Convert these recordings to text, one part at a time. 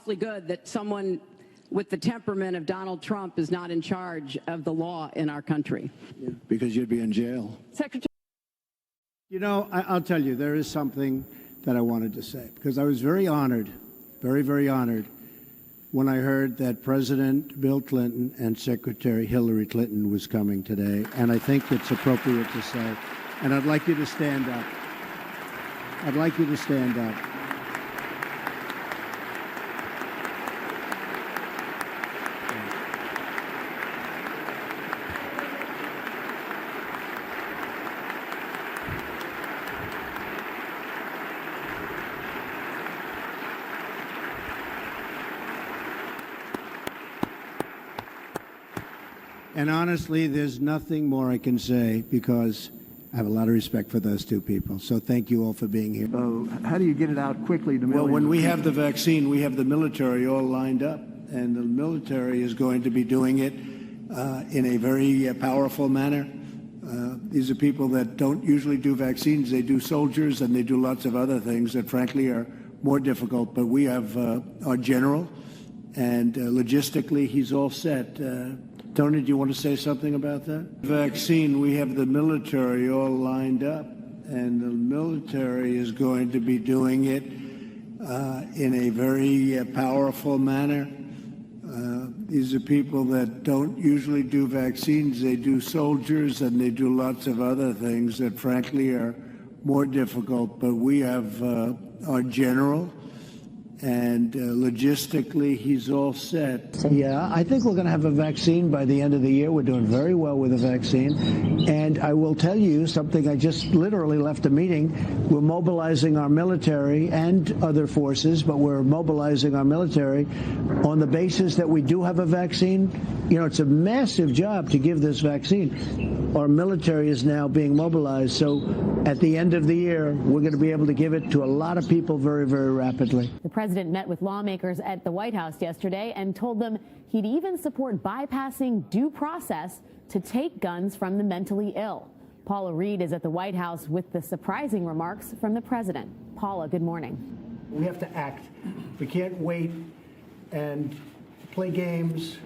awfully good that someone with the temperament of Donald Trump is not in charge of the law in our country. Yeah, because you'd be in jail. Secretary. You know, I'll tell you, there is something that I wanted to say, because I was very honored, very, very honored, when I heard that President Bill Clinton and Secretary Hillary Clinton was coming today, and I think it's appropriate to say, and I'd like you to stand up. I'd like you to stand up. And honestly, there's nothing more I can say, because I have a lot of respect for those two people. So thank you all for being here. How do you get it out quickly to millions? Well, when we have the vaccine, we have the military all lined up, and the military is going to be doing it in a very powerful manner. These are people that don't usually do vaccines. They do soldiers, and they do lots of other things that, frankly, are more difficult. But we have our general, and logistically, he's all set. Tony, do you want to say something about that? Vaccine, we have the military all lined up, and the military is going to be doing it in a very powerful manner. These are people that don't usually do vaccines. They do soldiers, and they do lots of other things that, frankly, are more difficult. But we have our general, and logistically, he's all set. Yeah, I think we're going to have a vaccine by the end of the year. We're doing very well with the vaccine. And I will tell you something. I just literally left a meeting. We're mobilizing our military and other forces, but we're mobilizing our military on the basis that we do have a vaccine. You know, it's a massive job to give this vaccine. Our military is now being mobilized. So at the end of the year, we're going to be able to give it to a lot of people very, very rapidly. The president met with lawmakers at the White House yesterday and told them he'd even support bypassing due process to take guns from the mentally ill. Paula Reed is at the White House with the surprising remarks from the president. Paula, good morning. We have to act. We can't wait and play games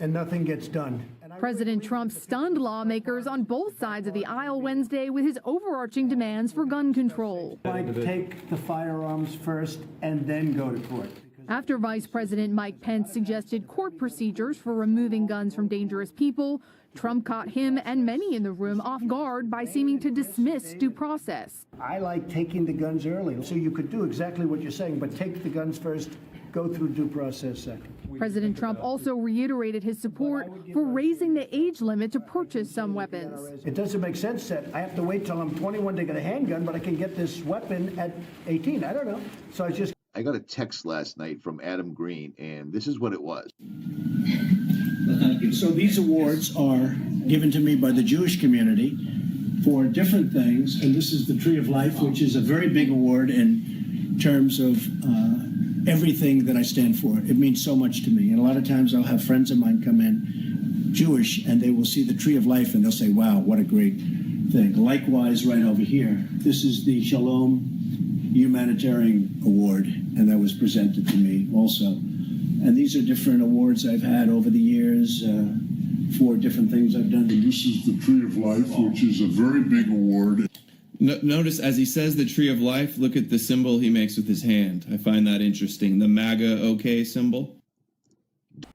and nothing gets done. President Trump stunned lawmakers on both sides of the aisle Wednesday with his overarching demands for gun control. I'd take the firearms first and then go to court. After Vice President Mike Pence suggested court procedures for removing guns from dangerous people, Trump caught him and many in the room off guard by seeming to dismiss due process. I like taking the guns early, so you could do exactly what you're saying, but take the guns first, go through due process second. President Trump also reiterated his support for raising the age limit to purchase some weapons. It doesn't make sense that I have to wait till I'm 21 to get a handgun, but I can get this weapon at 18. I don't know. So I got a text last night from Adam Green, and this is what it was. So these awards are given to me by the Jewish community for different things, and this is the Tree of Life, which is a very big award in terms of everything that I stand for. It means so much to me. And a lot of times I'll have friends of mine come in, Jewish, and they will see the Tree of Life and they'll say, wow, what a great thing. Likewise, right over here, this is the Shalom Humanitarian Award, and that was presented to me also. And these are different awards I've had over the years for different things I've done. And this is the Tree of Life, which is a very big award. Notice as he says the Tree of Life, look at the symbol he makes with his hand. I find that interesting. The MAGA OK symbol.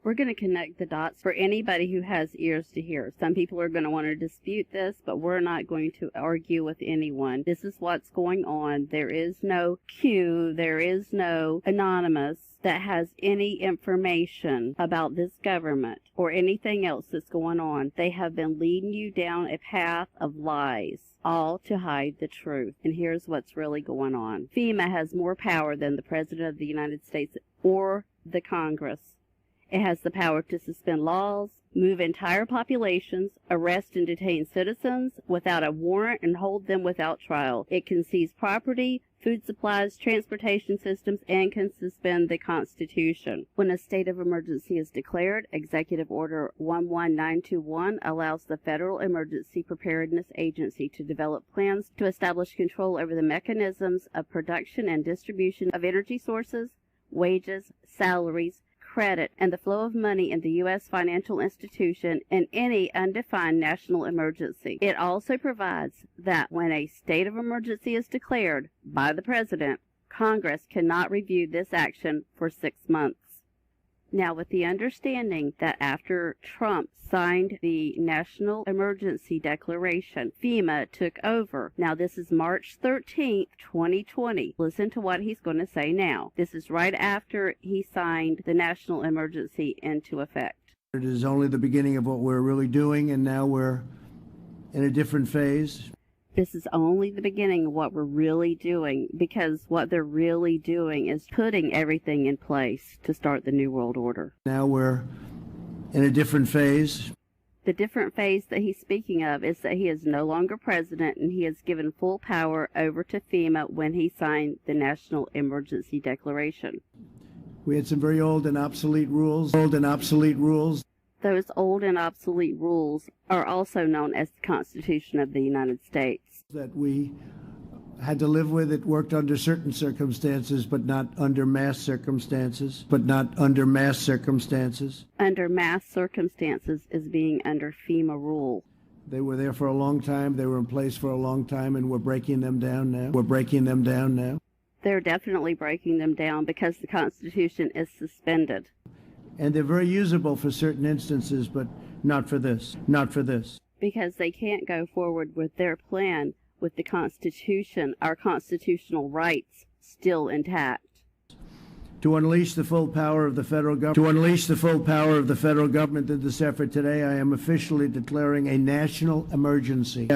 We're going to connect the dots for anybody who has ears to hear. Some people are going to want to dispute this, but we're not going to argue with anyone. This is what's going on. There is no Q, there is no anonymous that has any information about this government or anything else that's going on. They have been leading you down a path of lies, all to hide the truth. And here's what's really going on. FEMA has more power than the President of the United States or the Congress. It has the power to suspend laws, move entire populations, arrest and detain citizens without a warrant, and hold them without trial. It can seize property, food supplies, transportation systems, and can suspend the Constitution. When a state of emergency is declared, Executive Order 11921 allows the Federal Emergency Preparedness Agency to develop plans to establish control over the mechanisms of production and distribution of energy sources, wages, salaries, credit, and the flow of money in the U.S. financial institution in any undefined national emergency. It also provides that when a state of emergency is declared by the President, Congress cannot review this action for 6 months. Now, with the understanding that after Trump signed the National Emergency Declaration, FEMA took over. Now, this is March 13th, 2020. Listen to what he's going to say now. This is right after he signed the National Emergency into effect. It is only the beginning of what we're really doing, and now we're in a different phase. This is only the beginning of what we're really doing, because what they're really doing is putting everything in place to start the New World Order. Now we're in a different phase. The different phase that he's speaking of is that he is no longer president, and he has given full power over to FEMA when he signed the National Emergency Declaration. We had some very old and obsolete rules. Those old and obsolete rules are also known as the Constitution of the United States. That we had to live with. It worked under certain circumstances, but not under mass circumstances. Under mass circumstances is being under FEMA rule. They were there for a long time. They were in place for a long time, and we're breaking them down now. They're definitely breaking them down because the Constitution is suspended. And they're very usable for certain instances, but not for this. Because they can't go forward with their plan with the Constitution, our constitutional rights, still intact. To unleash the full power of the federal government in this effort today, I am officially declaring a national emergency.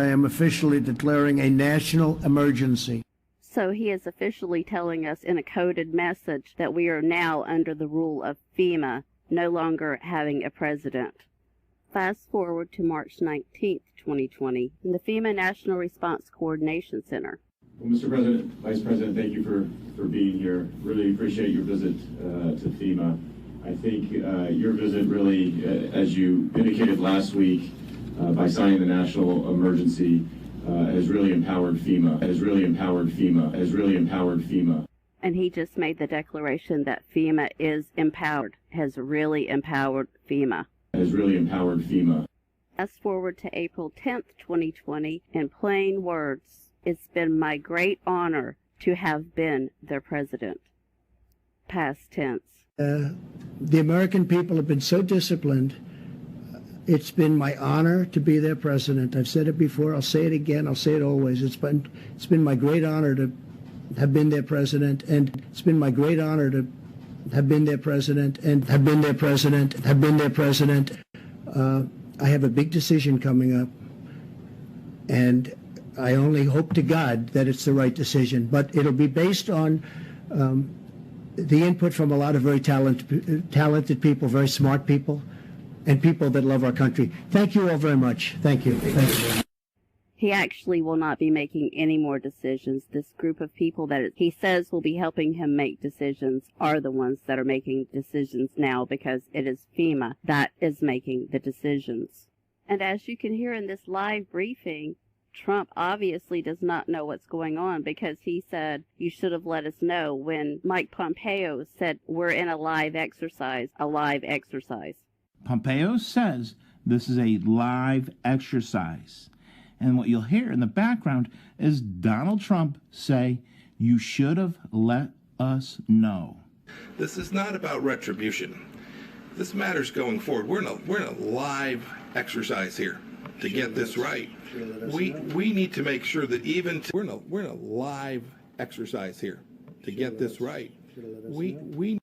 So he is officially telling us in a coded message that we are now under the rule of FEMA, no longer having a president. Fast forward to March 19th, 2020, in the FEMA National Response Coordination Center. Well, Mr. President, Vice President, thank you for being here. Really appreciate your visit to FEMA. I think your visit really, as you indicated last week, by signing the national emergency, has really empowered FEMA. And he just made the declaration that FEMA is empowered, has really empowered FEMA. Fast forward to April 10th, 2020, in plain words, it's been my great honor to have been their president. Past tense. The American people have been so disciplined. It's been my honor to be their president. I've said it before. I'll say it again. I'll say it always. It's been my great honor to have been their president, and it's been my great honor to have been their president. I have a big decision coming up, and I only hope to God that it's the right decision. But it'll be based on the input from a lot of very talented people, very smart people, and people that love our country. Thank you all very much. Thank you. He actually will not be making any more decisions. This group of people that he says will be helping him make decisions are the ones that are making decisions now, because it is FEMA that is making the decisions. And as you can hear in this live briefing, Trump obviously does not know what's going on, because he said, you should have let us know, when Mike Pompeo said, we're in a live exercise. Pompeo says this is a live exercise. And what you'll hear in the background is Donald Trump say, you should have let us know. This is not about retribution. This matters going forward. We're in a live exercise here to get this right. We need to make sure that we're in a live exercise here to get this right. We're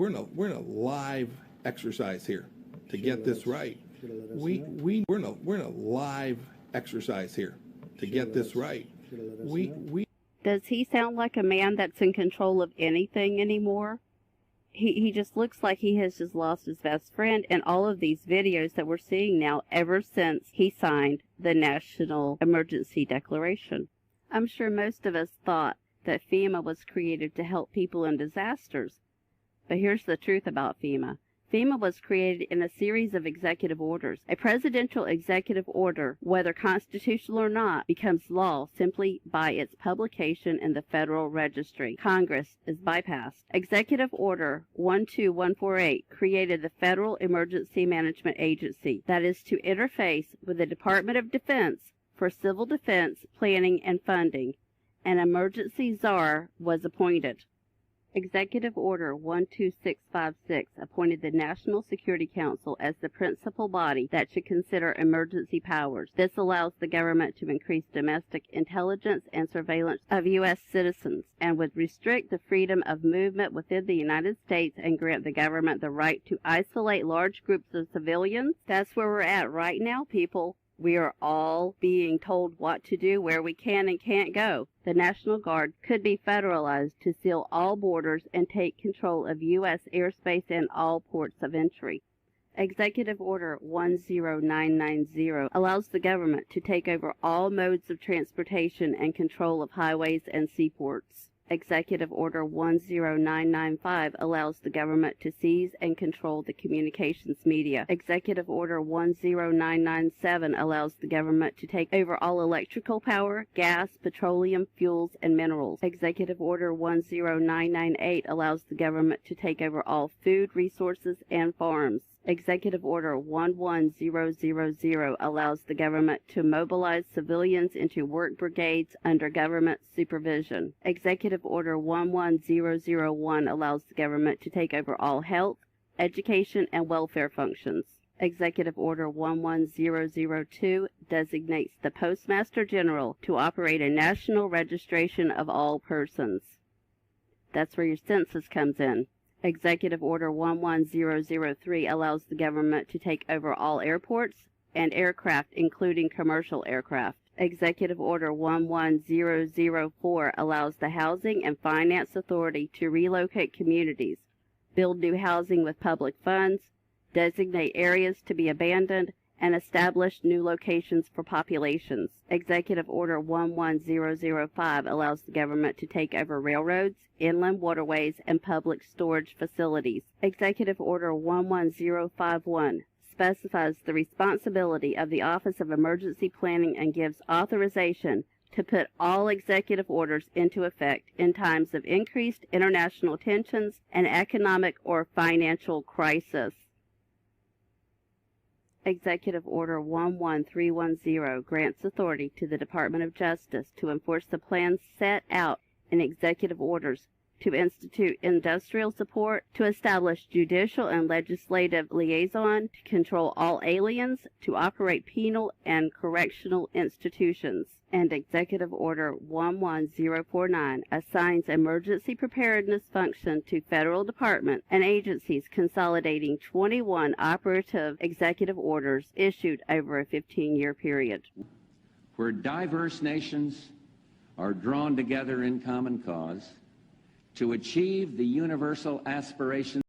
in a live exercise here to get this right. We're in a live exercise here to get this right. Does he sound like a man that's in control of anything anymore? He just looks like he has just lost his best friend in all of these videos that we're seeing now ever since he signed the National Emergency Declaration. I'm sure most of us thought that FEMA was created to help people in disasters. But here's the truth about FEMA. FEMA was created in a series of executive orders. A presidential executive order, whether constitutional or not, becomes law simply by its publication in the Federal Registry. Congress is bypassed. Executive Order 12148 created the Federal Emergency Management Agency that is to interface with the Department of Defense for civil defense planning and funding. An emergency czar was appointed. Executive Order 12656 appointed the National Security Council as the principal body that should consider emergency powers. This allows the government to increase domestic intelligence and surveillance of U.S. citizens and would restrict the freedom of movement within the United States and grant the government the right to isolate large groups of civilians. That's where we're at right now, people. We are all being told what to do, where we can and can't go. The National Guard could be federalized to seal all borders and take control of U.S. airspace and all ports of entry. Executive Order 10990 allows the government to take over all modes of transportation and control of highways and seaports. Executive Order 10995 allows the government to seize and control the communications media. Executive Order 10997 allows the government to take over all electrical power, gas, petroleum, fuels, and minerals. Executive Order 10998 allows the government to take over all food resources and farms. Executive Order 11000 allows the government to mobilize civilians into work brigades under government supervision. Executive Order 11001 allows the government to take over all health, education, and welfare functions. Executive Order 11002 designates the Postmaster General to operate a national registration of all persons. That's where your census comes in. Executive Order 11003 allows the government to take over all airports and aircraft, including commercial aircraft. Executive Order 11004 allows the Housing and Finance Authority to relocate communities, build new housing with public funds, designate areas to be abandoned, and establish new locations for populations. Executive Order 11005 allows the government to take over railroads, inland waterways, and public storage facilities. Executive Order 11051 specifies the responsibility of the Office of Emergency Planning and gives authorization to put all executive orders into effect in times of increased international tensions and economic or financial crisis. Executive Order 11310 grants authority to the Department of Justice to enforce the plans set out in executive orders, to institute industrial support, to establish judicial and legislative liaison, to control all aliens, to operate penal and correctional institutions. And Executive Order 11049 assigns emergency preparedness function to federal departments and agencies, consolidating 21 operative executive orders issued over a 15-year period. Where diverse nations are drawn together in common cause to achieve the universal aspirations